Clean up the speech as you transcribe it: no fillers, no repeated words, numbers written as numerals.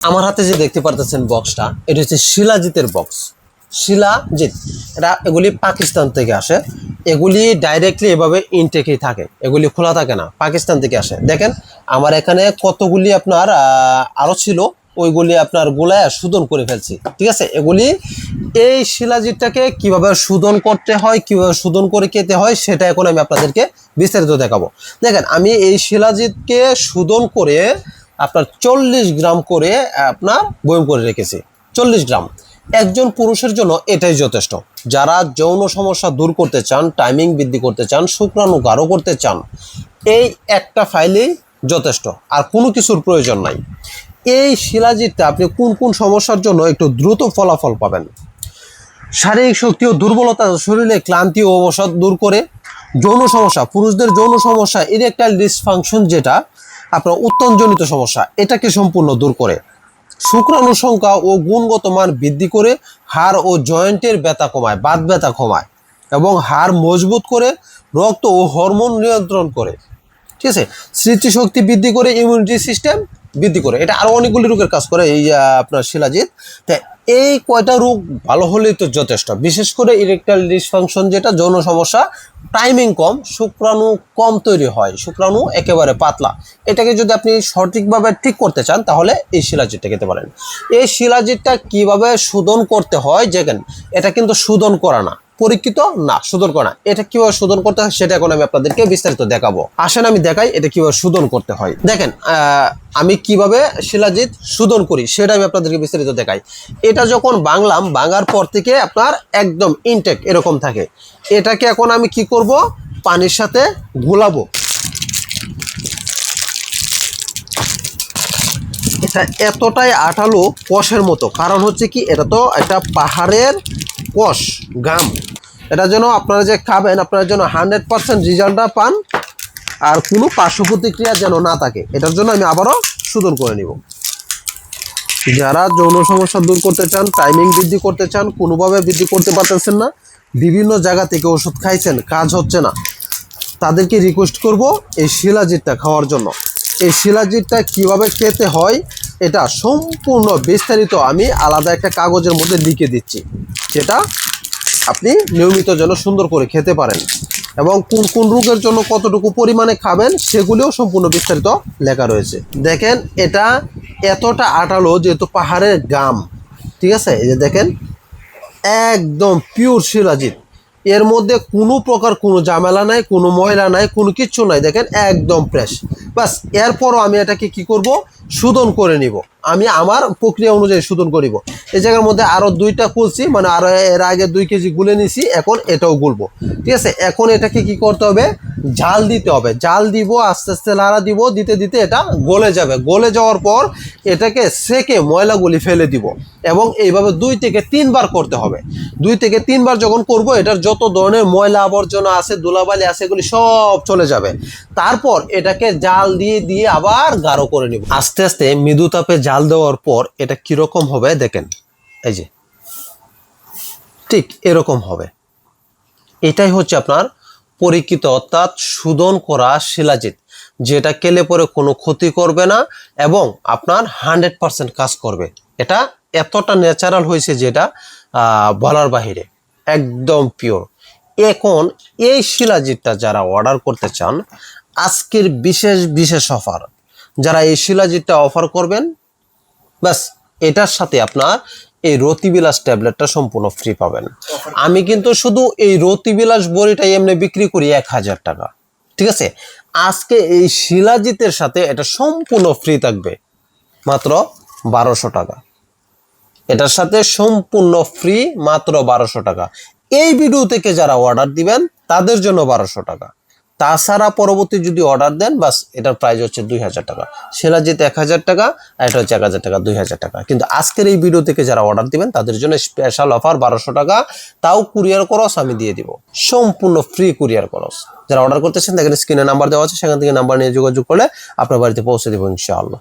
আমার হাতে যে দেখতে পারতেছেন বক্সটা, এটা হচ্ছে শিলাজিতের বক্স। শিলাজিত এটা এগুলি পাকিস্তান থেকে আসে। এগুলি ডাইরেক্টলি এভাবে ইনটেকেই থাকে, এগুলি খোলা থাকে না, পাকিস্তান থেকে আসে। দেখেন আমার এখানে কতগুলি আপনার আরও ছিল, ওইগুলি আপনার গোলায় শোধন করে ফেলছি। ঠিক আছে, এগুলি এই শিলাজিতটাকে কিভাবে শোধন করতে হয়, কিভাবে শোধন করে খেতে হয়, সেটা এখন আমি আপনাদেরকে বিস্তারিত দেখাবো। দেখেন আমি এই শিলাজিতকে শোধন করে আপনার 40 গ্রাম করে আপনার বয়ম করে রেখেছি। 40 গ্রাম একজন পুরুষের জন্য এটাই যথেষ্ট। যারা যৌন সমস্যা দূর করতে চান, টাইমিং বৃদ্ধি করতে চান, শুক্রাণু গাঢ় করতে চান, এই একটা ফাইলেই যথেষ্ট, আর কোনো কিছুর প্রয়োজন নাই। এই শিলাজিতটা আপনি কোন কোন সমস্যার জন্য একটু দ্রুত ফলাফল পাবেন? শারীরিক শক্তি ও দুর্বলতা, শরীরে ক্লান্তি ও অবসাদ দূর করে। যৌন সমস্যা, পুরুষদের যৌন সমস্যা, ইরেকটাইল ডিসফাংশন, যেটা আপনার উত্তনজনিত সমস্যা, এটাকে সম্পূর্ণ দূর করে। শুক্রাণু সংখ্যা ও গুণগত মান বৃদ্ধি করে। হাড় ও জয়েন্টের ব্যথা কমায়, বাত ব্যথা কমায় এবং হাড় মজবুত করে। রক্ত ও হরমোন নিয়ন্ত্রণ করে। ঠিক আছে, স্মৃতিশক্তি বৃদ্ধি করে, ইমিউনিটি সিস্টেম বৃদ্ধি করে। এটা আরও অনেকগুলি রোগের কাজ করে এই আপনার শিলাজিৎ। তাই এই কয়টা রোগ ভালো হলেই তো যথেষ্ট। বিশেষ করে ইরেকটাইল ডিসফাংশন, যেটা যৌন সমস্যা, টাইমিং কম, শুক্রাণু কম তৈরি হয়, শুক্রাণু একেবারে পাতলা, এটাকে যদি আপনি সঠিকভাবে ঠিক করতে চান তাহলে এই শিলাজিৎটা খেতে পারেন। এই শিলাজিৎটা কিভাবে শোধন করতে হয়, দেখেন এটা কিন্তু শোধন করা না, পরীক্ষিত না, শোধন করা। এটা কিভাবে শোধন করতে হয় সেটা এখন আমি আপনাদেরকে বিস্তারিত দেখাবো। আসেন আমি দেখাই এটা কিভাবে শোধন করতে হয়। দেখেন আমি কিভাবে শিলাজিৎ শোধন করি সেটা আমি আপনাদেরকে বিস্তারিত দেখাই। এটা যখন বাংলাম, বাঙার পর থেকে আপনার একদম ইনটেক এরকম থাকে। এটাকে এখন আমি কি করব, পানির সাথে গোলাবো। এটা এতটাই আঠালো কষের মতো, কারণ হচ্ছে কি, এটা তো একটা পাহাড়ের কষ, গাম। এটা যেন আপনারা যে খাবেন, আপনারা যেন 100% রেজাল্টটা পান, আর কোনো পার্শ্ব প্রতিক্রিয়া যেন না থাকে, এটার জন্য আমি আবারও শোধন করে নিব। যারা যৌন সমস্যা দূর করতে চান, টাইমিং বৃদ্ধি করতে চান, কোনোভাবে বৃদ্ধি করতে পারতেছেন না, বিভিন্ন জায়গা থেকে ওষুধ খাইছেন, কাজ হচ্ছে না, তাদেরকে রিকোয়েস্ট করব এই শিলাজিৎটা খাওয়ার জন্য। এই শিলাজিৎটা কিভাবে খেতে হয় এটা সম্পূর্ণ বিস্তারিত আমি আলাদা একটা কাগজের মধ্যে লিখে দিচ্ছি, যেটা আপনি নিয়মিত যেন সুন্দর করে খেতে পারেন, এবং কোন কোন রোগের জন্য কতটুকু পরিমাণে খাবেন সেগুলিও সম্পূর্ণ বিস্তারিত লেখা রয়েছে। দেখেন এটা এতটা আটালো, যেহেতু পাহাড়ের গাম। ঠিক আছে, এই যে দেখেন একদম পিওর শিলাজিৎ, এর মধ্যে কোনো প্রকার কোনো ঝামেলা নাই, কোনো ময়লা নাই, কোনো কিচ্ছু নাই। দেখেন একদম ফ্রেশ। বাস এরপরও আমি এটাকে কি করব, শোধন করে নিব। আমি আমার প্রক্রিয়া অনুযায়ী শোধন করিব। এই জায়গার মধ্যে আরও 2টা খুলছি, মানে আরও এর আগে 2 কেজি গুলে নিছি, এখন এটাও গুলবো। ঠিক আছে, এখন এটাকে কি করতে হবে, জাল দিতে হবে। জাল দিব, আস্তে আস্তে লাড়া দিব, দিতে দিতে এটা গলে যাবে। গলে যাওয়ার পর এটাকে সেকে ময়লাগুলি ফেলে দিব, এবং এইভাবে 2 থেকে 3 বার করতে হবে। 2 থেকে 3 বার যখন করব, এটার যত ধরনের ময়লা আবর্জনা আছে, ধুলাবালি আছে, এগুলি সব চলে যাবে। তারপর এটাকে জাল দিয়ে দিয়ে আবার গাঢ় করে নিব। আস্তে আস্তে মৃদু তাপে জাল দেওয়ার পর এটা কিরকম হবে দেখেন, এই যে ঠিক এরকম হবে। এটাই হচ্ছে আপনার পরীক্ষিত অর্থাৎ শোধন করা শিলাজিৎ, যেটা খেলে পরে কোনো ক্ষতি করবে না এবং আপনার 100% কাজ করবে। এটা এতটা ন্যাচারাল হয়েছে যেটা বলার বাহিরে, একদম পিওর। এখন এই শিলাজিৎটা যারা অর্ডার করতে চান, আজকের বিশেষ বিশেষ অফার, যারা এই শিলাজিৎটা অফার করবেন, ব্যাস এটার সাথে আপনার এই রতিবিলাস ট্যাবলেটটা সম্পূর্ণ ফ্রি পাবেন। আমি কিন্তু শুধু এই রতিবিলাস বড়িটাই এমনি বিক্রি করি 1000 টাকা। ঠিক আছে, আজকে এই শিলাজিতের সাথে এটা সম্পূর্ণ ফ্রি থাকবে মাত্র 1200 টাকা। এটার সাথে সম্পূর্ণ ফ্রি মাত্র 1200 টাকা। এই ভিডিও থেকে যারা অর্ডার দিবেন তাদের জন্য 1200 টাকা। তাছাড়া পরবর্তী যদি অর্ডার দেন, বাস এটার প্রাইস হচ্ছে 2000 টাকা। শিলাজিৎ 1000 টাকা, আর এটা হচ্ছে 1000 টাকা, 2000 টাকা। কিন্তু আজকের এই ভিডিও থেকে যারা অর্ডার দিবেন তাদের জন্য স্পেশাল অফার 1200 টাকা, তাও কুরিয়ার খরচ আমি দিয়ে দিব, সম্পূর্ণ ফ্রি কুরিয়ার খরচ। যারা অর্ডার করতেছেন দেখেন স্ক্রিনে নাম্বার দেওয়া আছে, সেখান থেকে নাম্বার নিয়ে যোগাযোগ করলে আপনার বাড়িতে পৌঁছে দেবো ইনশাআল্লাহ।